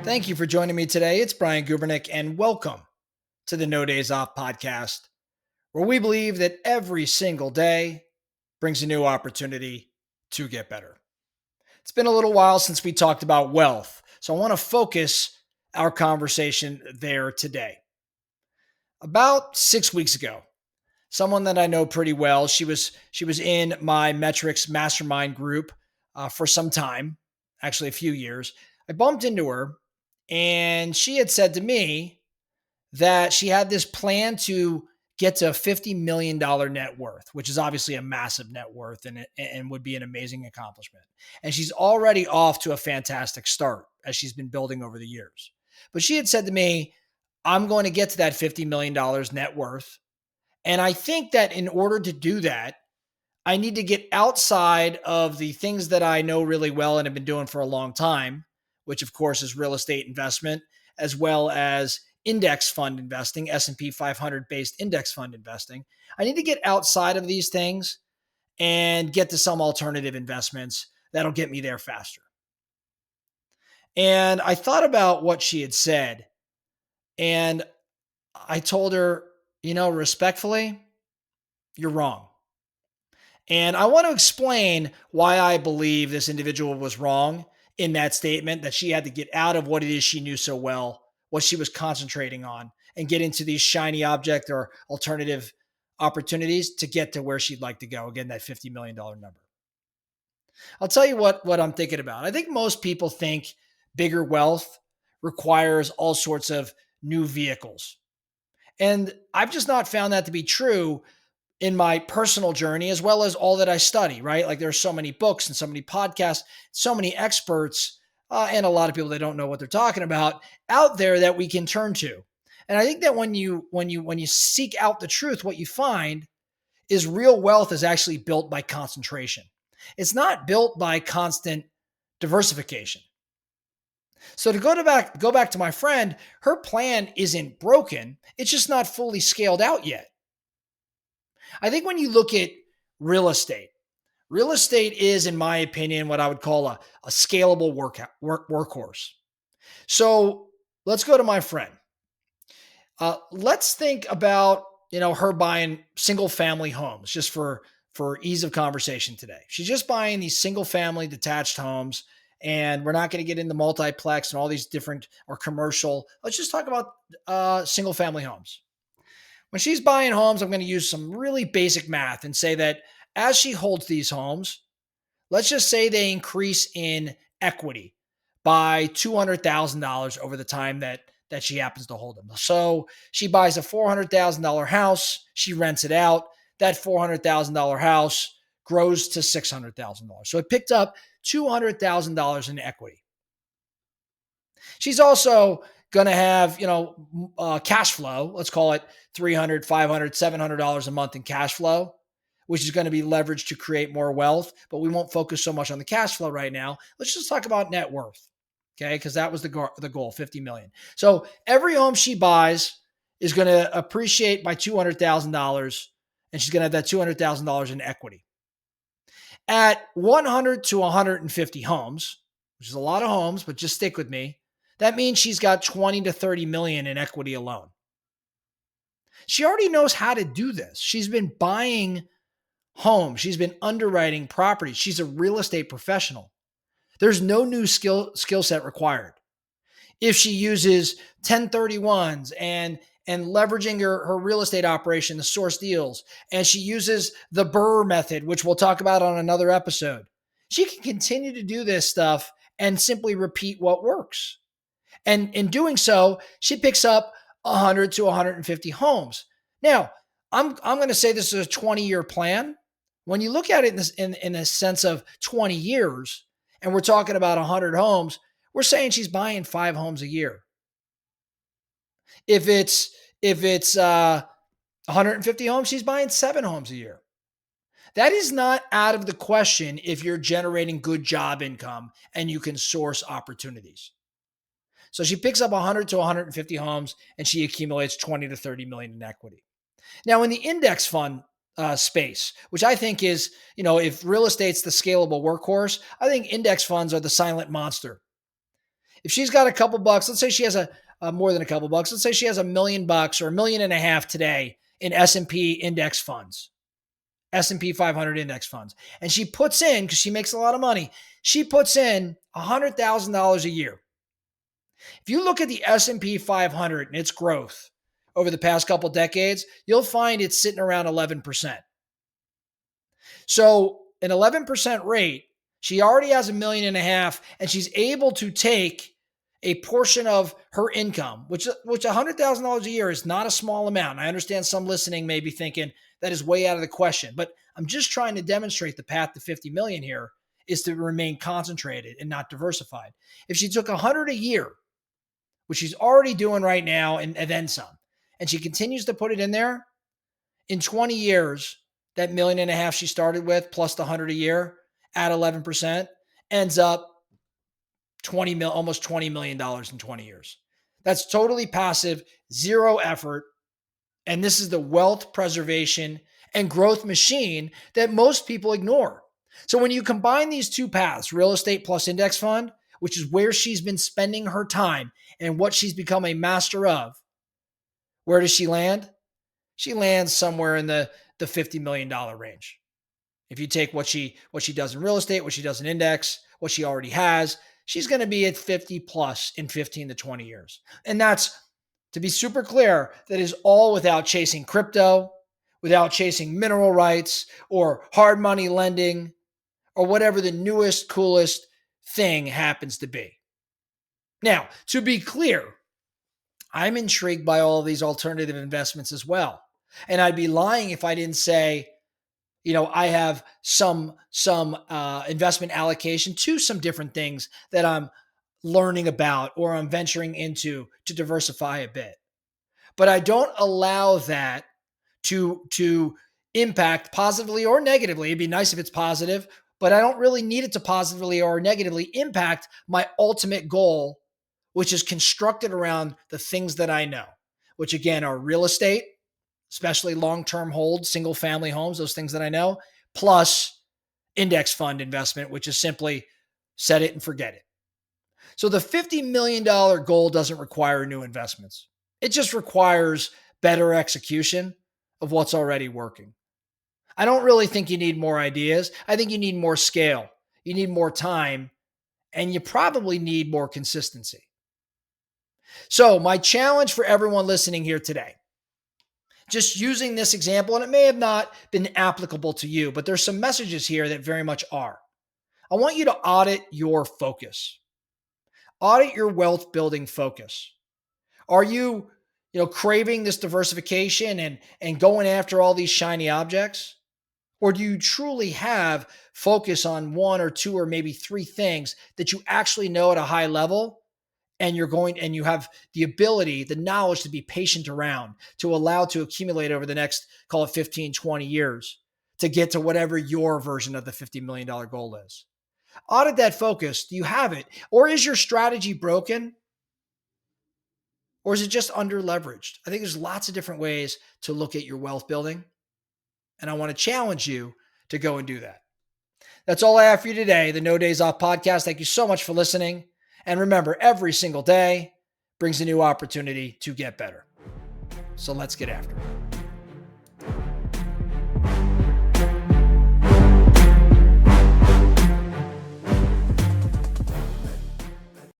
Thank you for joining me today. It's Brian Gubernick, and welcome to the No Days Off podcast, where we believe that every single day brings a new opportunity to get better. It's been a little while since we talked about wealth, so I want to focus our conversation there today. About 6 weeks ago, someone that I know pretty well, she was in my Metrix Mastermind group for some time, actually a few years. I bumped into her, and she had said to me that she had this plan to get to a $50 million net worth, which is obviously a massive net worth and would be an amazing accomplishment. And she's already off to a fantastic start as she's been building over the years. But she had said to me, I'm going to get to that $50 million net worth. And I think that in order to do that, I need to get outside of the things that I know really well and have been doing for a long time, which of course is real estate investment, as well as index fund investing, S&P 500 based index fund investing. I need to get outside of these things and get to some alternative investments that'll get me there faster. And I thought about what she had said, and I told her, respectfully, you're wrong. And I want to explain why I believe this individual was wrong in that statement, that she had to get out of what it is she knew so well, what she was concentrating on, and get into these shiny object or alternative opportunities to get to where she'd like to go. Again, that $50 million number. I'll tell you what I'm thinking about. I think most people think bigger wealth requires all sorts of new vehicles. And I've just not found that to be true in my personal journey, as well as all that I study, right? Like there's so many books and so many podcasts, so many experts, and a lot of people that don't know what they're talking about out there that we can turn to. And I think that when you seek out the truth, what you find is real wealth is actually built by concentration. It's not built by constant diversification. So to go back to my friend, her plan isn't broken. It's just not fully scaled out yet. I think when you look at real estate is, in my opinion, what I would call a scalable workhorse. So let's go to my friend. Let's think about, her buying single family homes just for ease of conversation today. She's just buying these single family detached homes, and we're not going to get into multiplex and all these different or commercial. Let's just talk about single family homes. When she's buying homes, I'm going to use some really basic math and say that as she holds these homes, let's just say they increase in equity by $200,000 over the time that she happens to hold them. So she buys a $400,000 house, she rents it out. That $400,000 house grows to $600,000. So it picked up $200,000 in equity. She's also going to have, cash flow. Let's call it $300, $500, $700 a month in cash flow, which is going to be leveraged to create more wealth. But we won't focus so much on the cash flow right now. Let's just talk about net worth. Okay. Because that was the goal, 50 million. So every home she buys is going to appreciate by $200,000, and she's going to have that $200,000 in equity. At 100 to 150 homes, which is a lot of homes, but just stick with me. That means she's got 20 to 30 million in equity alone. She already knows how to do this. She's been buying homes. She's been underwriting properties. She's a real estate professional. There's no new skill set required. If she uses 1031s and leveraging her real estate operation to source deals, and she uses the BRRRR method, which we'll talk about on another episode, she can continue to do this stuff and simply repeat what works. And in doing so, she picks up 100 to 150 homes. Now, I'm going to say this is a 20-year plan. When you look at it in a sense of 20 years, and we're talking about 100 homes, we're saying she's buying 5 homes a year. If it's 150 homes, she's buying 7 homes a year. That is not out of the question if you're generating good job income and you can source opportunities. So she picks up 100 to 150 homes, and she accumulates 20 to 30 million in equity. Now, in the index fund space, which I think is, if real estate's the scalable workhorse, I think index funds are the silent monster. If she's got a couple bucks, let's say she has a more than a couple bucks. Let's say she has $1 million or $1.5 million today in S&P index funds, S&P 500 index funds. And she puts in, because she makes a lot of money, she puts in $100,000 a year. If you look at the S&P 500 and its growth over the past couple decades, you'll find it's sitting around 11%. So an 11% rate, she already has $1.5 million, and she's able to take a portion of her income, which $100,000 a year is not a small amount. I understand some listening may be thinking that is way out of the question, but I'm just trying to demonstrate the path to 50 million here is to remain concentrated and not diversified. If she took 100 a year, which she's already doing right now, and then some, and she continues to put it in there, in 20 years, that $1.5 million she started with plus the 100 a year at 11% ends up almost $20 million in 20 years. That's totally passive, zero effort. And this is the wealth preservation and growth machine that most people ignore. So when you combine these two paths, real estate plus index fund, which is where she's been spending her time and what she's become a master of, where does she land? She lands somewhere in the $50 million range. If you take what she does in real estate, what she does in index, what she already has, she's going to be at 50 plus in 15 to 20 years. And that's, to be super clear, that is all without chasing crypto, without chasing mineral rights or hard money lending or whatever the newest, coolest thing happens to be. Now, to be clear, I'm intrigued by all of these alternative investments as well. And I'd be lying if I didn't say, I have some investment allocation to some different things that I'm learning about or I'm venturing into to diversify a bit. But I don't allow that to impact positively or negatively. It'd be nice if it's positive, but I don't really need it to positively or negatively impact my ultimate goal, which is constructed around the things that I know, which again are real estate, especially long-term hold, single-family homes, those things that I know, plus index fund investment, which is simply set it and forget it. So the $50 million goal doesn't require new investments. It just requires better execution of what's already working. I don't really think you need more ideas. I think you need more scale. You need more time, and you probably need more consistency. So my challenge for everyone listening here today, just using this example, and it may have not been applicable to you, but there's some messages here that very much are. I want you to audit your focus. Audit your wealth building focus. Are you, craving this diversification and going after all these shiny objects? Or do you truly have focus on one or two or maybe three things that you actually know at a high level? And you have the ability, the knowledge to be patient around, to allow to accumulate over the next, call it 15, 20 years to get to whatever your version of the $50 million goal is. Audit that focus. Do you have it? Or is your strategy broken? Or is it just under leveraged? I think there's lots of different ways to look at your wealth building. And I want to challenge you to go and do that. That's all I have for you today, the No Days Off podcast. Thank you so much for listening. And remember, every single day brings a new opportunity to get better. So let's get after it.